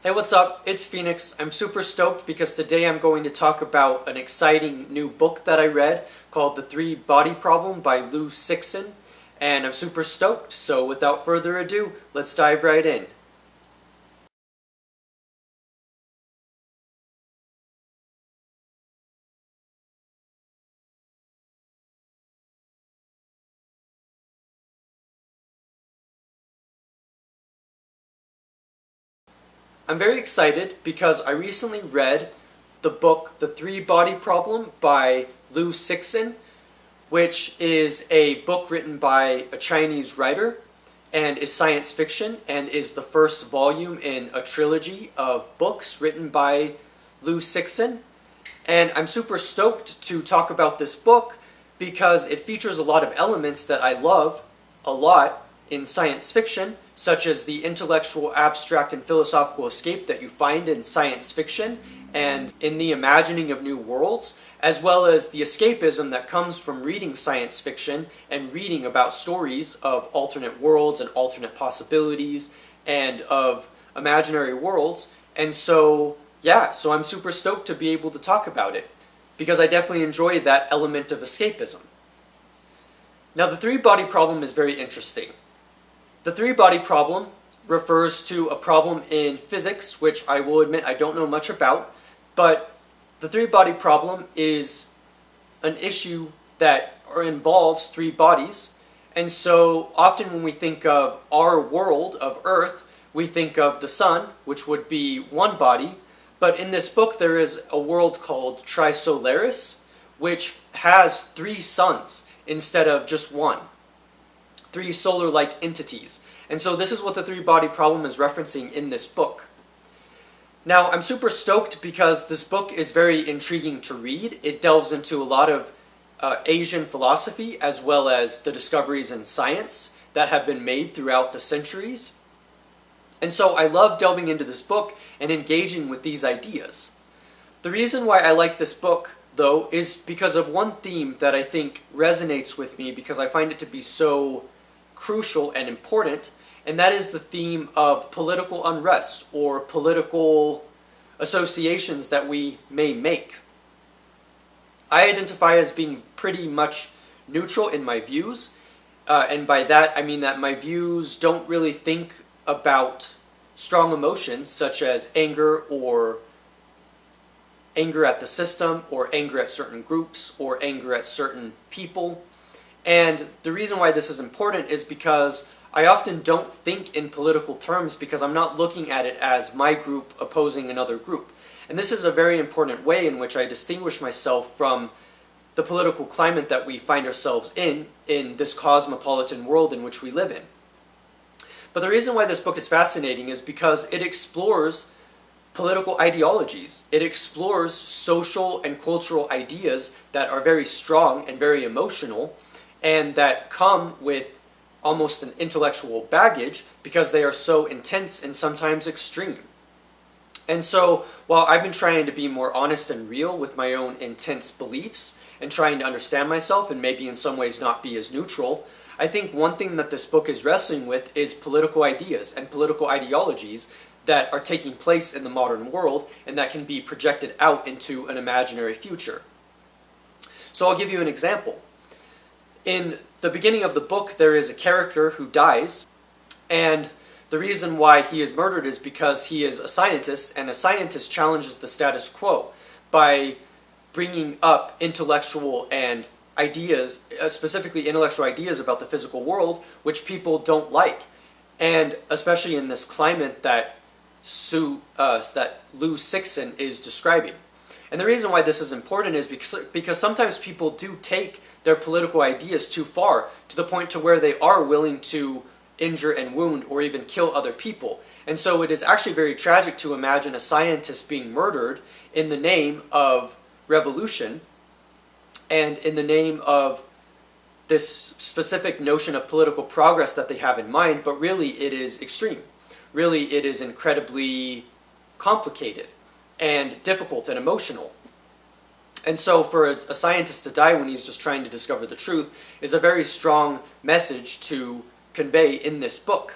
Hey, what's up? It's Phoenix. I'm super stoked because today I'm going to talk about an exciting new book that I read called The Three Body Problem by Liu Cixin, and I'm super stoked. So without further ado, let's dive right in. I'm very excited because I recently read the book The Three Body Problem by Liu Cixin, which is a book written by a Chinese writer and is science fiction and is the first volume in a trilogy of books written by Liu Cixin. And I'm super stoked to talk about this book because it features a lot of elements that I love a lot in science fiction, such as the intellectual, abstract, and philosophical escape that you find in science fiction and in the imagining of new worlds, as well as the escapism that comes from reading science fiction and reading about stories of alternate worlds and alternate possibilities and of imaginary worlds. And so, yeah, so I'm super stoked to be able to talk about it because I definitely enjoy that element of escapism. Now, the three-body problem is very interesting. The three-body problem refers to a problem in physics, which I will admit I don't know much about, but the three-body problem is an issue that involves three bodies, and so often when we think of our world of Earth, we think of the sun, which would be one body, but in this book there is a world called Trisolaris, which has three suns instead of just one. Three solar-like entities. And so this is what the three-body problem is referencing in this book. Now, I'm super stoked because this book is very intriguing to read. It delves into a lot of Asian philosophy as well as the discoveries in science that have been made throughout the centuries. And so I love delving into this book and engaging with these ideas. The reason why I like this book, though, is because of one theme that I think resonates with me because I find it to be so crucial and important, and that is the theme of political unrest or political associations that we may make. I identify as being pretty much neutral in my views, and by that I mean that my views don't really think about strong emotions such as anger or anger at the system or anger at certain groups or anger at certain people. And the reason why this is important is because I often don't think in political terms because I'm not looking at it as my group opposing another group. And this is a very important way in which I distinguish myself from the political climate that we find ourselves in this cosmopolitan world in which we live in. But the reason why this book is fascinating is because it explores political ideologies. It explores social and cultural ideas that are very strong and very emotional, and that come with almost an intellectual baggage because they are so intense and sometimes extreme. And so, while I've been trying to be more honest and real with my own intense beliefs and trying to understand myself and maybe in some ways not be as neutral, I think one thing that this book is wrestling with is political ideas and political ideologies that are taking place in the modern world and that can be projected out into an imaginary future. So I'll give you an example. In the beginning of the book, there is a character who dies, and the reason why he is murdered is because he is a scientist, and a scientist challenges the status quo by bringing up intellectual and ideas, specifically intellectual ideas about the physical world, which people don't like. And especially in this climate that Liu Cixin is describing. And the reason why this is important is because sometimes people do take their political ideas too far to the point to where they are willing to injure and wound or even kill other people. And so it is actually very tragic to imagine a scientist being murdered in the name of revolution and in the name of this specific notion of political progress that they have in mind, but really it is extreme. Really it is incredibly complicated and difficult and emotional. And so for a scientist to die when he's just trying to discover the truth is a very strong message to convey in this book.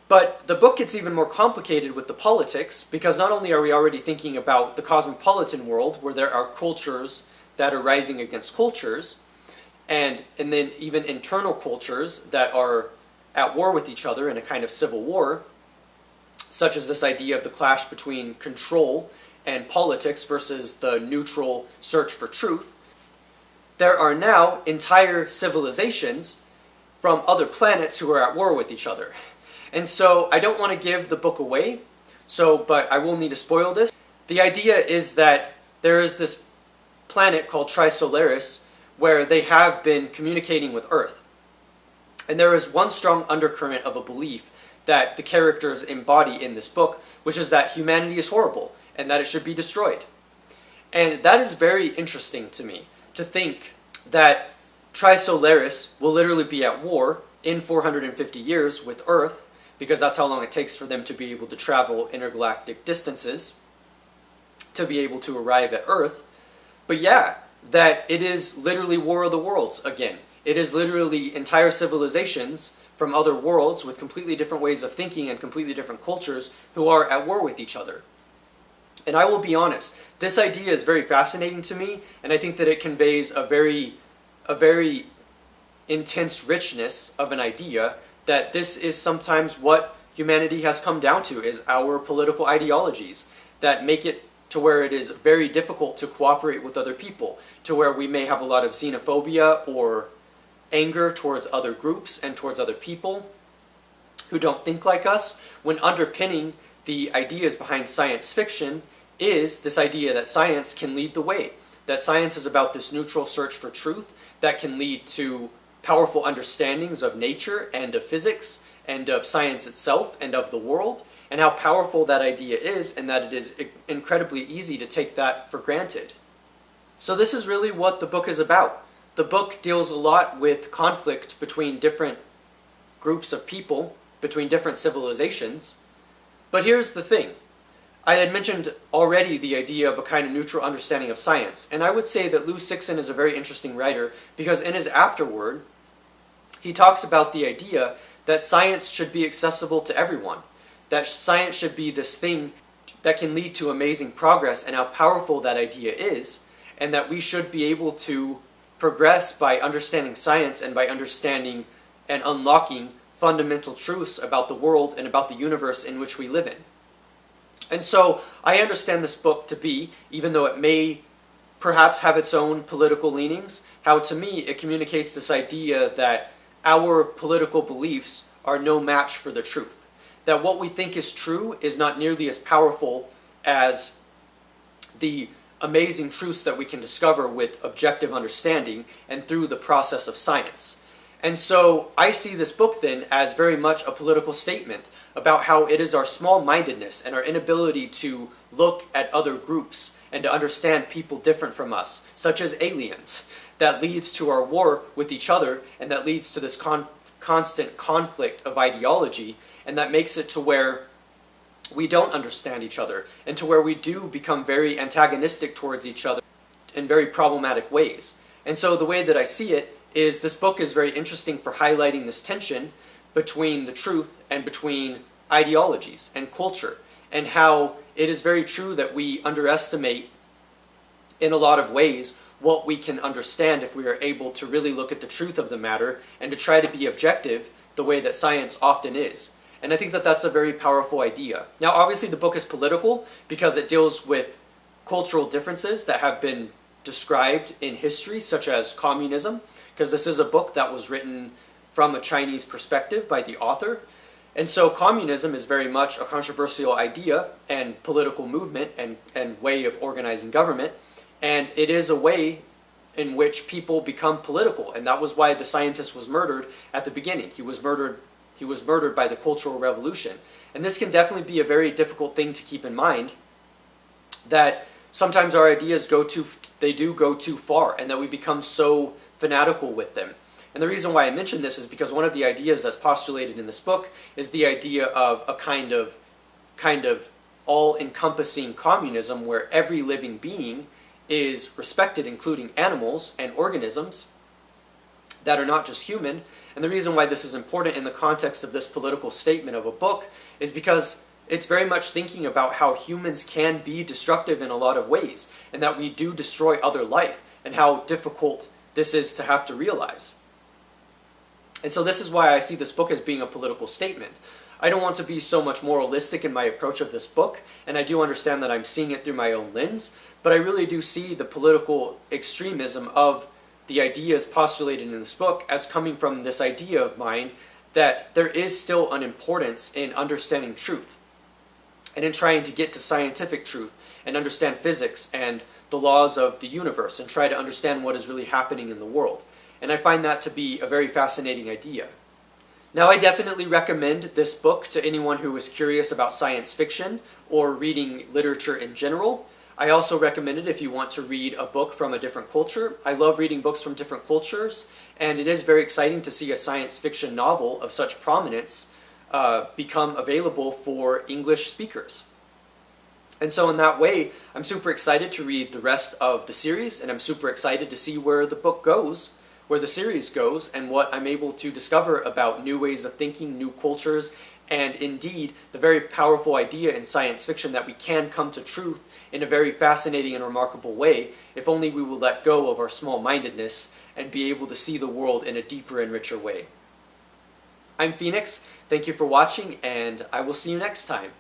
But the book gets even more complicated with the politics, because not only are we already thinking about the cosmopolitan world, where there are cultures that are rising against cultures, and then even internal cultures that are at war with each other in a kind of civil war, such as this idea of the clash between control and politics versus the neutral search for truth. There are now entire civilizations from other planets who are at war with each other. And so I don't want to give the book away, but I will need to spoil this. The idea is that there is this planet called Trisolaris where they have been communicating with Earth. And there is one strong undercurrent of a belief that the characters embody in this book, which is that humanity is horrible and that it should be destroyed. And that is very interesting to me, to think that Trisolaris will literally be at war in 450 years with Earth, because that's how long it takes for them to be able to travel intergalactic distances to be able to arrive at Earth. But yeah, that it is literally War of the Worlds again. It is literally entire civilizations from other worlds with completely different ways of thinking and completely different cultures who are at war with each other. And I will be honest, this idea is very fascinating to me, and I think that it conveys a very intense richness of an idea, that this is sometimes what humanity has come down to, is our political ideologies that make it to where it is very difficult to cooperate with other people, to where we may have a lot of xenophobia or anger towards other groups and towards other people who don't think like us, when underpinning the ideas behind science fiction is this idea that science can lead the way, that science is about this neutral search for truth that can lead to powerful understandings of nature and of physics and of science itself and of the world, and how powerful that idea is, and that it is incredibly easy to take that for granted. So this is really what the book is about. The book deals a lot with conflict between different groups of people, between different civilizations. But here's the thing. I had mentioned already the idea of a kind of neutral understanding of science, and I would say that Liu Cixin is a very interesting writer, because in his afterword, he talks about the idea that science should be accessible to everyone, that science should be this thing that can lead to amazing progress, and how powerful that idea is, and that we should be able to progress by understanding science and by understanding and unlocking fundamental truths about the world and about the universe in which we live in. And so I understand this book to be, even though it may perhaps have its own political leanings, how to me it communicates this idea that our political beliefs are no match for the truth. That what we think is true is not nearly as powerful as the amazing truths that we can discover with objective understanding and through the process of science. And so I see this book then as very much a political statement about how it is our small-mindedness and our inability to look at other groups and to understand people different from us, such as aliens, that leads to our war with each other, and that leads to this constant conflict of ideology, and that makes it to where we don't understand each other, and to where we do become very antagonistic towards each other in very problematic ways. And so the way that I see it is this book is very interesting for highlighting this tension between the truth and between ideologies and culture, and how it is very true that we underestimate in a lot of ways what we can understand if we are able to really look at the truth of the matter and to try to be objective the way that science often is. And I think that that's a very powerful idea. Now obviously the book is political because it deals with cultural differences that have been described in history, such as communism, because this is a book that was written from a Chinese perspective by the author. And so communism is very much a controversial idea and political movement and way of organizing government. And it is a way in which people become political. And that was why the scientist was murdered at the beginning. He was murdered by the Cultural Revolution. And this can definitely be a very difficult thing to keep in mind, that sometimes our ideas go too far, and that we become so fanatical with them. And the reason why I mention this is because one of the ideas that's postulated in this book is the idea of a kind of all-encompassing communism where every living being is respected, including animals and organisms, that are not just human. And the reason why this is important in the context of this political statement of a book is because it's very much thinking about how humans can be destructive in a lot of ways, and that we do destroy other life, and how difficult this is to have to realize. And so this is why I see this book as being a political statement. I don't want to be so much moralistic in my approach of this book, and I do understand that I'm seeing it through my own lens, but I really do see the political extremism of the ideas postulated in this book as coming from this idea of mine that there is still an importance in understanding truth, and in trying to get to scientific truth, and understand physics and the laws of the universe, and try to understand what is really happening in the world. And I find that to be a very fascinating idea. Now, I definitely recommend this book to anyone who is curious about science fiction or reading literature in general. I also recommend it if you want to read a book from a different culture. I love reading books from different cultures, and it is very exciting to see a science fiction novel of such prominence become available for English speakers. And so in that way, I'm super excited to read the rest of the series, and I'm super excited to see where the book goes, where the series goes, and what I'm able to discover about new ways of thinking, new cultures, and indeed the very powerful idea in science fiction that we can come to truth in a very fascinating and remarkable way, if only we will let go of our small-mindedness and be able to see the world in a deeper and richer way. I'm Phoenix, thank you for watching, and I will see you next time.